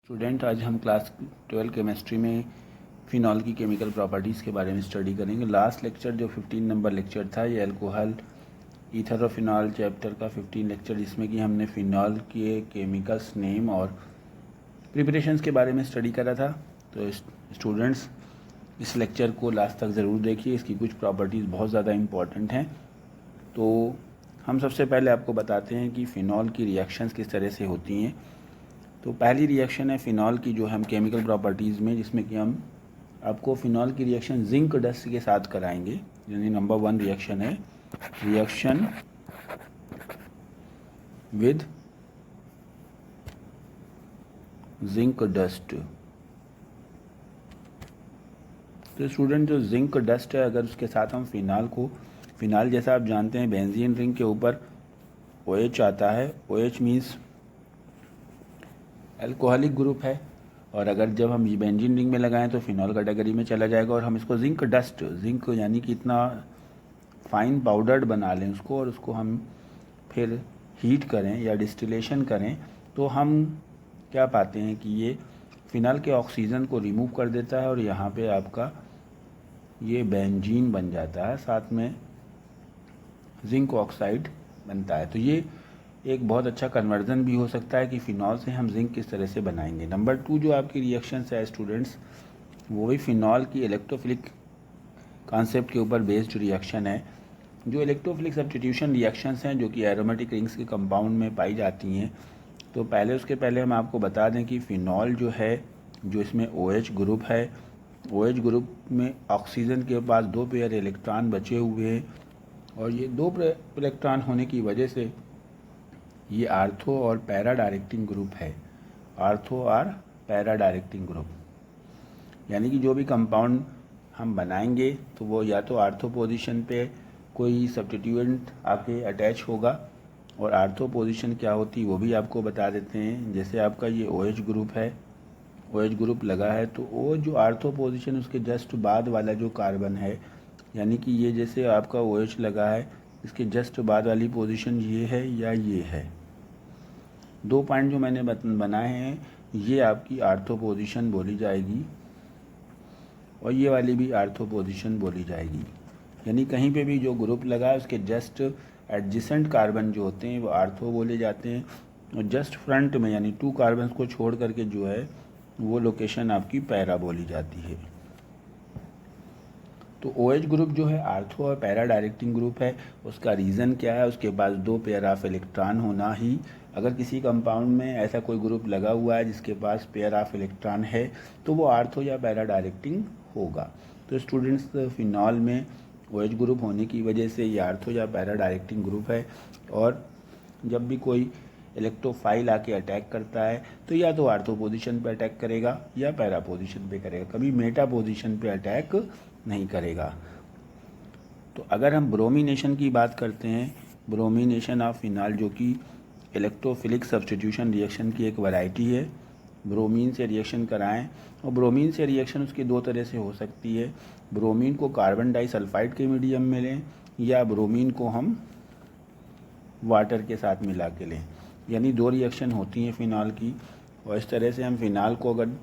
Student, आज हम class 12 chemistry में फिनॉल की केमिकल प्रॉपर्टीज़ के बारे में स्टडी करेंगे। लास्ट लेक्चर जो 15 नंबर लेक्चर था, ये अल्कोहल ईथर और फिनॉल चैप्टर का 15 लेक्चर, जिसमें कि हमने फिनॉल के केमिकल्स नेम और प्रिपरेशंस के बारे में स्टडी करा था। तो स्टूडेंट्स, इस लेक्चर को लास्ट तक ज़रूर देखिए, इसकी कुछ प्रॉपर्टीज़ बहुत ज़्यादा इम्पॉर्टेंट हैं। तो हम सबसे पहले आपको बताते हैं कि फ़िनॉल की रिएक्शंस किस तरह से होती हैं। तो पहली रिएक्शन है फ़िनॉल की, जो हम केमिकल प्रॉपर्टीज़ में, जिसमें कि हम आपको फ़िनॉल की रिएक्शन जिंक डस्ट के साथ कराएंगे। यानी नंबर 1 रिएक्शन है रिएक्शन विद जिंक डस्ट। तो स्टूडेंट, जो जिंक डस्ट है, अगर उसके साथ हम फिनाल जैसा आप जानते हैं, बेंजीन रिंग के ऊपर OH आता है। OH मीन्स अल्कोहलिक ग्रुप है, और अगर जब हम बेंजीन रिंग में लगाएं तो फिनॉल कैटेगरी में चला जाएगा। और हम इसको जिंक डस्ट, जिंक यानी कि इतना फाइन पाउडर्ड बना लें उसको, और उसको हम फिर हीट करें या डिस्टिलेशन करें, तो हम क्या पाते हैं कि ये फिनॉल के ऑक्सीजन को रिमूव कर देता है, और यहाँ पे आपका ये बेंजीन बन जाता है, साथ में जिंक ऑक्साइड बनता है। तो ये एक बहुत अच्छा कन्वर्जन भी हो सकता है कि फिनॉल से हम जिंक किस तरह से बनाएंगे। नंबर 2 जो आपकी रिएक्शंस है स्टूडेंट्स, वो भी फिनॉल की इलेक्ट्रोफिलिक कॉन्सेप्ट के ऊपर बेस्ड रिएक्शन है। जो इलेक्ट्रोफिलिक सब्स्टिट्यूशन रिएक्शंस हैं, जो कि एरोमेटिक रिंग्स के कंपाउंड में पाई जाती हैं, तो उसके पहले हम आपको बता दें कि फिनॉल जो है, जो इसमें OH ग्रुप है, OH ग्रुप में ऑक्सीजन के पास 2 पेयर इलेक्ट्रॉन बचे हुए हैं, और ये 2 इलेक्ट्रॉन होने की वजह से ये आर्थो और पैरा डायरेक्टिंग ग्रुप है। आर्थो और पैरा डायरेक्टिंग ग्रुप, यानी कि जो भी कंपाउंड हम बनाएंगे तो वो या तो आर्थो पोजीशन पे कोई सब्स्टिट्यूएंट आके अटैच होगा, और आर्थो पोजीशन क्या होती है वो भी आपको बता देते हैं। जैसे आपका ये OH ग्रुप है, OH ग्रुप लगा है, तो वो जो आर्थो पोजीशन उसके जस्ट बाद वाला जो कार्बन है, यानी कि ये जैसे आपका OH लगा है, इसके जस्ट बाद वाली पोजीशन ये है या ये है। 2 पॉइंट जो मैंने बनाए हैं, ये आपकी आर्थो पोजीशन बोली जाएगी, और ये वाली भी आर्थो पोजीशन बोली जाएगी। यानी कहीं पे भी जो ग्रुप लगा है उसके जस्ट एडजेसेंट कार्बन जो होते हैं वो आर्थो बोले जाते हैं, और जस्ट फ्रंट में यानी 2 कार्बन को छोड़ करके जो है वो लोकेशन आपकी पैरा बोली जाती है। तो OH ग्रुप जो है आर्थो और पैरा डायरेक्टिंग ग्रुप है। उसका रीज़न क्या है? उसके पास 2 पेयर ऑफ इलेक्ट्रॉन होना ही। अगर किसी कंपाउंड में ऐसा कोई ग्रुप लगा हुआ है जिसके पास पेयर ऑफ इलेक्ट्रॉन है, तो वो आर्थो या पैरा डायरेक्टिंग होगा। तो स्टूडेंट्स, फिनॉल में OH ग्रुप होने की वजह से ये आर्थो या पैरा डायरेक्टिंग ग्रुप है, और जब भी कोई इलेक्ट्रोफाइल आके अटैक करता है तो या तो आर्थो पोजीशन पे अटैक करेगा या पैरा पोजीशन पे करेगा, कभी मेटा पोजीशन पे अटैक नहीं करेगा। तो अगर हम ब्रोमिनेशन की बात करते हैं, ब्रोमिनेशन ऑफ फिनॉल, जो कि इलेक्ट्रोफिलिक सब्स्टिट्यूशन रिएक्शन की एक वैरायटी है। ब्रोमीन से रिएक्शन कराएं, और ब्रोमीन से रिएक्शन उसकी 2 तरह से हो सकती है। ब्रोमीन को कार्बन डाइसल्फाइड के मीडियम में लें, या ब्रोमीन को हम वाटर के साथ मिला के लें। यानी 2 रिएक्शन होती हैं फ़िनॉल की, और इस तरह से हम फ़िनॉल को अगर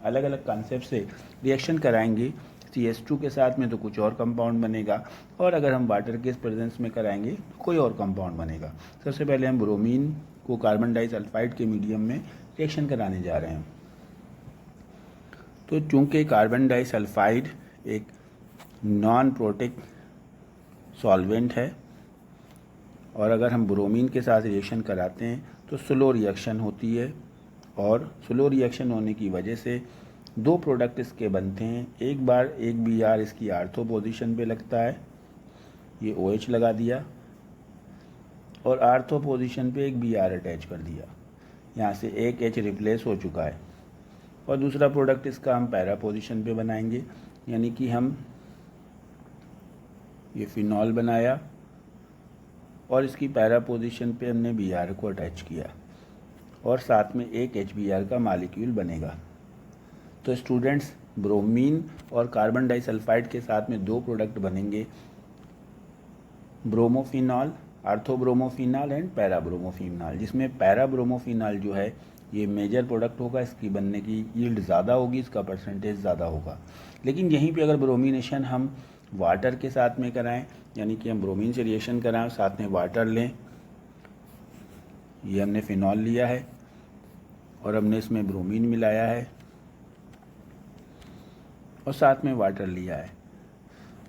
अलग अलग कॉन्सेप्ट से रिएक्शन कराएंगे, CH2 के साथ में तो कुछ और कंपाउंड बनेगा, और अगर हम वाटर के प्रेजेंस में कराएंगे तो कोई और कंपाउंड बनेगा। सबसे पहले हम ब्रोमीन को कार्बन डाइसल्फाइड के मीडियम में रिएक्शन कराने जा रहे हैं। तो चूँकि कार्बन डाइसल्फाइड एक नॉन प्रोटिक सॉल्वेंट है, और अगर हम ब्रोमीन के साथ रिएक्शन कराते हैं तो स्लो रिएक्शन होती है, और स्लो रिएक्शन होने की वजह से 2 प्रोडक्ट इसके बनते हैं। एक बार एक Br इसकी आर्थो पोजीशन पे लगता है, ये OH लगा दिया, और आर्थो पोजीशन पे एक Br अटैच कर दिया, यहाँ से एक H रिप्लेस हो चुका है। और दूसरा प्रोडक्ट इसका हम पैरा पोजीशन पे बनाएंगे, यानी कि हम ये फिनॉल बनाया और इसकी पैरा पोजीशन पे हमने Br को अटैच किया, और साथ में एक HBr का मॉलिक्यूल बनेगा। तो स्टूडेंट्स, ब्रोमीन और कार्बन डाइसल्फाइड के साथ में 2 प्रोडक्ट बनेंगे, ब्रोमोफिनॉल, आर्थोब्रोमोफिनॉल एंड पैराब्रोमोफिनॉल, जिसमें पैराब्रोमोफिनॉल जो है ये मेजर प्रोडक्ट होगा, इसकी बनने की यील्ड ज़्यादा होगी, इसका परसेंटेज ज़्यादा होगा। लेकिन यहीं पे अगर ब्रोमिनेशन हम वाटर के साथ में कराएं, यानी कि हम ब्रोमीन से रिएक्शन कराएं, साथ में वाटर लें, ये हमने फिनॉल लिया है और हमने इसमें ब्रोमीन मिलाया है और साथ में वाटर लिया है।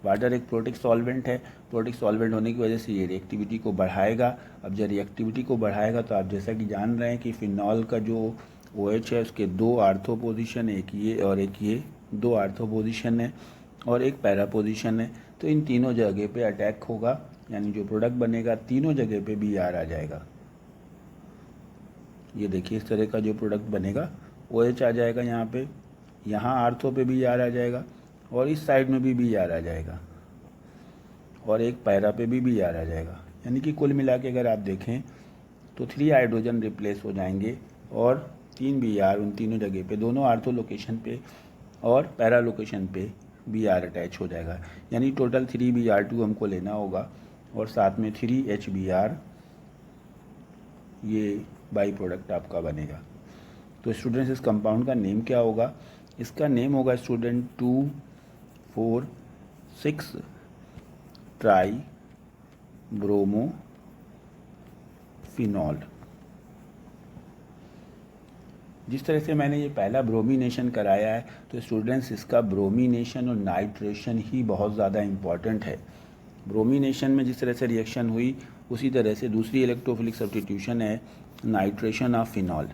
वाटर एक प्रोटिक सॉल्वेंट है, प्रोटिक सॉल्वेंट होने की वजह से ये रिएक्टिविटी को बढ़ाएगा। अब जब रिएक्टिविटी को बढ़ाएगा तो आप जैसा कि जान रहे हैं कि फिनॉल का जो OH है उसके 2 आर्थो पोजीशन, एक ये और एक ये, 2 आर्थो पोजीशन है और एक पैरा पोजीशन है। तो इन तीनों जगह पे अटैक होगा, यानी जो प्रोडक्ट बनेगा तीनों जगह पे Br आ जाएगा। ये देखिए इस तरह का जो प्रोडक्ट बनेगा, OH आ जाएगा यहाँ पे, यहाँ आर्थो पे Br आ जाएगा और इस साइड में भी Br आ जाएगा और एक पैरा पे भी Br आ जाएगा। यानी कि कुल मिला के अगर आप देखें तो 3 हाइड्रोजन रिप्लेस हो जाएंगे और 3 Br उन तीनों जगह पे, दोनों आर्थो लोकेशन पे और पैरा लोकेशन पे Br अटैच हो जाएगा। यानी टोटल 3Br2 हमको लेना होगा और साथ में 3HBr ये बाई प्रोडक्ट आपका बनेगा। तो स्टूडेंट्स इस कंपाउंड का नेम क्या होगा? इसका नेम होगा स्टूडेंट 2,4,6 ट्राई ब्रोमो फिनॉल। जिस तरह से मैंने ये पहला ब्रोमिनेशन कराया है तो स्टूडेंट्स इसका ब्रोमिनेशन और नाइट्रेशन ही बहुत ज़्यादा इम्पॉर्टेंट है। ब्रोमिनेशन में जिस तरह से रिएक्शन हुई उसी तरह से दूसरी इलेक्ट्रोफिलिक सब्स्टिट्यूशन है nitration of phenol,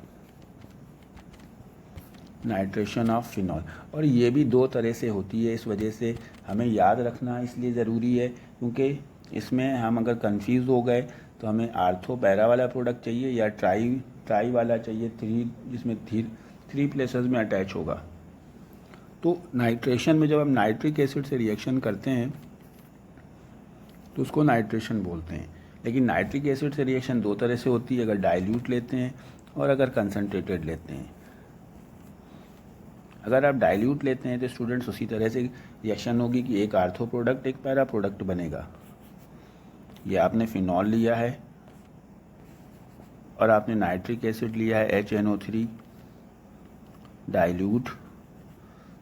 nitration of phenol. और ये भी 2 तरह से होती है, इस वजह से हमें याद रखना इसलिए ज़रूरी है क्योंकि इसमें हम अगर कंफ्यूज हो गए तो हमें आर्थो पैरा वाला प्रोडक्ट चाहिए या ट्राई वाला चाहिए, 3 जिसमें 3 प्लेसेस में अटैच होगा। तो नाइट्रेशन में जब हम नाइट्रिक एसिड से रिएक्शन करते हैं तो उसको नाइट्रेशन बोलते हैं। लेकिन नाइट्रिक एसिड से रिएक्शन 2 तरह से होती है, अगर डाइल्यूट लेते हैं और अगर कंसनट्रेटेड लेते हैं। अगर आप डाइल्यूट लेते हैं तो स्टूडेंट्स उसी तरह से रिएक्शन होगी कि एक आर्थो प्रोडक्ट एक पैरा प्रोडक्ट बनेगा। ये आपने फिनॉल लिया है और आपने नाइट्रिक एसिड लिया है HNO3 डाइल्यूट,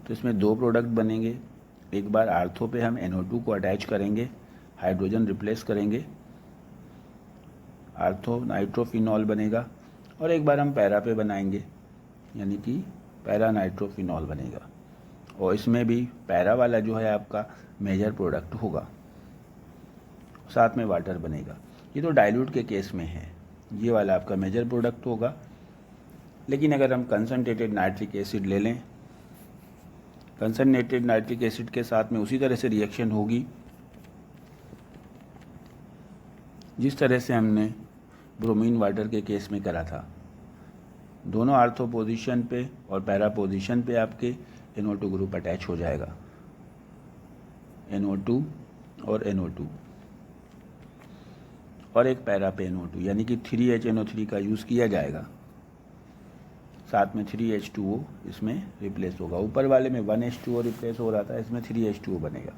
तो इसमें 2 प्रोडक्ट बनेंगे। एक बार आर्थो पे हम NO2 को अटैच करेंगे, हाइड्रोजन रिप्लेस करेंगे, आर्थो नाइट्रोफिनॉल बनेगा और एक बार हम पैरा पे बनाएंगे यानी कि पैरा नाइट्रोफिनॉल बनेगा और इसमें भी पैरा वाला जो है आपका मेजर प्रोडक्ट होगा, साथ में वाटर बनेगा। ये तो डाइल्यूट के केस में है, ये वाला आपका मेजर प्रोडक्ट होगा। लेकिन अगर हम कंसनट्रेटेड नाइट्रिक एसिड ले लें, कंसनट्रेटेड नाइट्रिक एसिड के साथ में उसी तरह से रिएक्शन होगी जिस तरह से हमने ब्रोमीन वाटर के केस में करा था। दोनों आर्थो पोजीशन पे और पैरा पोजीशन पे आपके NO2 ग्रुप अटैच हो जाएगा, NO2 और NO2 और एक पैरा पे NO2 यानी कि 3HNO3 का यूज़ किया जाएगा, साथ में 3H2O इसमें रिप्लेस होगा। ऊपर वाले में 1H2O रिप्लेस हो रहा था, इसमें 3H2O बनेगा।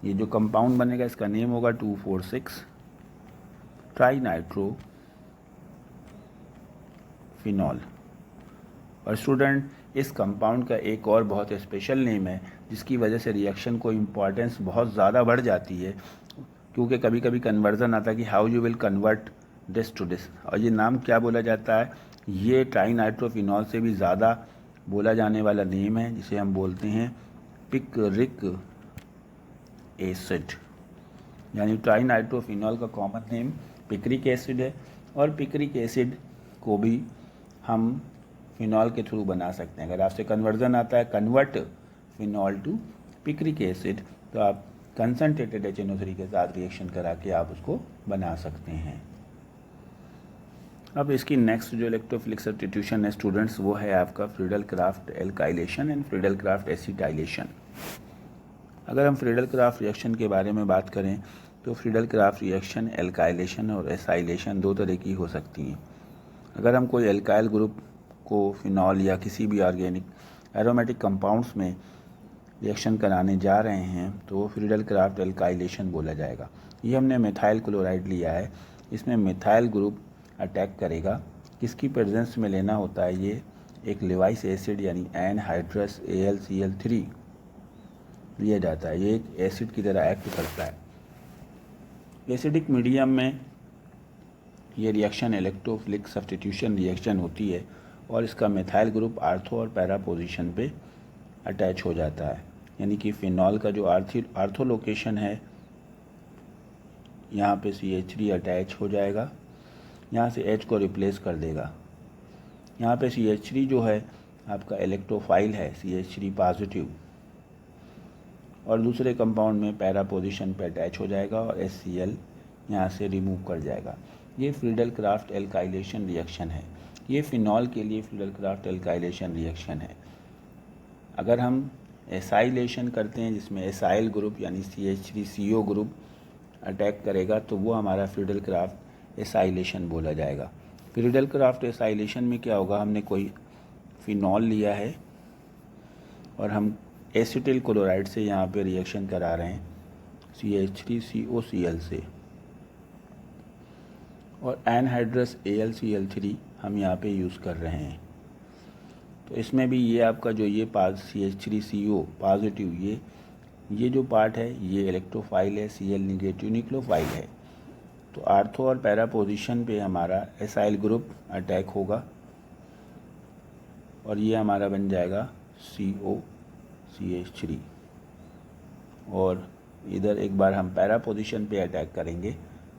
ये जो कंपाउंड बनेगा इसका नेम होगा 2,4,6 ट्राई नाइट्रो फिनॉल। और स्टूडेंट इस कंपाउंड का एक और बहुत स्पेशल नेम है जिसकी वजह से रिएक्शन को इम्पॉर्टेंस बहुत ज़्यादा बढ़ जाती है, क्योंकि कभी कभी कन्वर्जन आता है कि how you will convert this to this, और ये नाम क्या बोला जाता है, ये ट्राई नाइट्रोफिनॉल से भी ज़्यादा बोला जाने वाला नेम है जिसे हम बोलते हैं पिक्रिक एसिड। यानी ट्राई नाइट्रोफिनॉल का कॉमन नेम पिक्रिक एसिड है और पिक्रिक एसिड को भी हम फिनॉल के थ्रू बना सकते हैं। अगर आपसे कन्वर्जन आता है convert phenol to picric acid तो आप कंसनट्रेटेड HNO3 के साथ रिएक्शन करा के आप उसको बना सकते हैं। अब इसकी नेक्स्ट जो इलेक्ट्रोफिलिक सब्स्टिट्यूशन है स्टूडेंट्स वो है आपका Friedel craft alkylation and Friedel craft acetylation. अगर हम फ्रीडल क्राफ्ट रिएक्शन के बारे में बात करें तो फ्रीडल क्राफ्ट रिएक्शन एल्काइलेशन और एसाइलेशन 2 तरह की हो सकती हैं। अगर हम कोई एल्काइल ग्रुप को फिनॉल या किसी भी ऑर्गेनिक एरोमेटिक कंपाउंड्स में रिएक्शन कराने जा रहे हैं तो फ्रीडल क्राफ्ट एल्काइलेशन बोला जाएगा। ये हमने मिथाइल क्लोराइड लिया है, इसमें मिथाइल ग्रुप अटैक करेगा किसकी प्रेजेंस में लेना होता है, ये एक लेवाइस एसिड यानी एनहाइड्रस AlCl3 लिया जाता है। ये एक एसिड की तरह एक्ट करता है। एसिडिक मीडियम में ये रिएक्शन इलेक्ट्रोफिलिक सब्स्टिट्यूशन रिएक्शन होती है और इसका मिथाइल ग्रुप आर्थो और पैरा पोजीशन पे अटैच हो जाता है, यानी कि फिनॉल का जो आर्थो लोकेशन है यहाँ पे CH3 अटैच हो जाएगा, यहाँ से H को रिप्लेस कर देगा। यहाँ पे CH3 जो है आपका इलेक्ट्रोफाइल है, CH3 पॉजिटिव, और दूसरे कंपाउंड में पैरा पोजीशन पे अटैच हो जाएगा और HCl यहाँ से रिमूव कर जाएगा। ये फ्रीडल क्राफ्ट एल्काइलेशन रिएक्शन है। ये फिनॉल के लिए फ्रीडल क्राफ्ट एल्काइलेशन रिएक्शन है। अगर हम एसाइलेशन करते हैं जिसमें एसाइल ग्रुप यानी CH3CO ग्रुप अटैक करेगा तो वो हमारा फ्रीडल क्राफ्ट एसाइलेशन बोला जाएगा। फ्रीडल क्राफ्ट एसाइलेशन में क्या होगा, हमने कोई फिनॉल लिया है और हम एसिटिल क्लोराइड से यहाँ पे रिएक्शन करा रहे हैं CH3COCl से, और एनहाइड्रस AlCl3 हम यहाँ पे यूज़ कर रहे हैं। तो इसमें भी ये आपका जो ये CH3CO पॉजिटिव ये जो पार्ट है ये इलेक्ट्रोफाइल है, Cl निगेटिव न्यूक्लियोफाइल है। तो आर्थो और पैरा पोजीशन पे हमारा एसाइल ग्रुप अटैक होगा और ये हमारा बन जाएगा COCH3, और इधर एक बार हम पैरा पोजीशन पे अटैक करेंगे,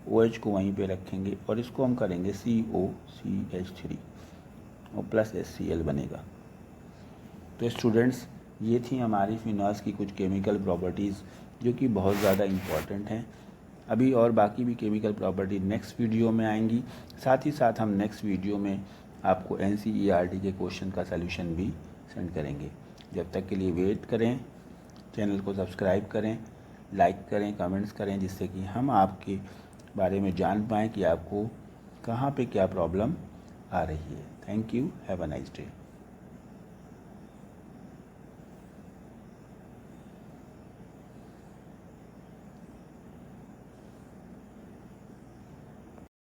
OH को वहीं पे रखेंगे और इसको हम करेंगे COCH3 और प्लस HCl बनेगा। तो स्टूडेंट्स, ये थी हमारी फिनॉल्स की कुछ केमिकल प्रॉपर्टीज़ जो कि बहुत ज़्यादा इम्पॉर्टेंट हैं। अभी और बाकी भी केमिकल प्रॉपर्टी नेक्स्ट वीडियो में आएंगी। साथ ही साथ हम नेक्स्ट वीडियो में आपको NCERT के क्वेश्चन का सलूशन भी सेंड करेंगे। जब तक के लिए वेट करें, चैनल को सब्सक्राइब करें, लाइक करें, कमेंट्स करें, जिससे कि हम आपके बारे में जान पाएँ कि आपको कहाँ पे क्या प्रॉब्लम आ रही है। Thank you, have a nice day.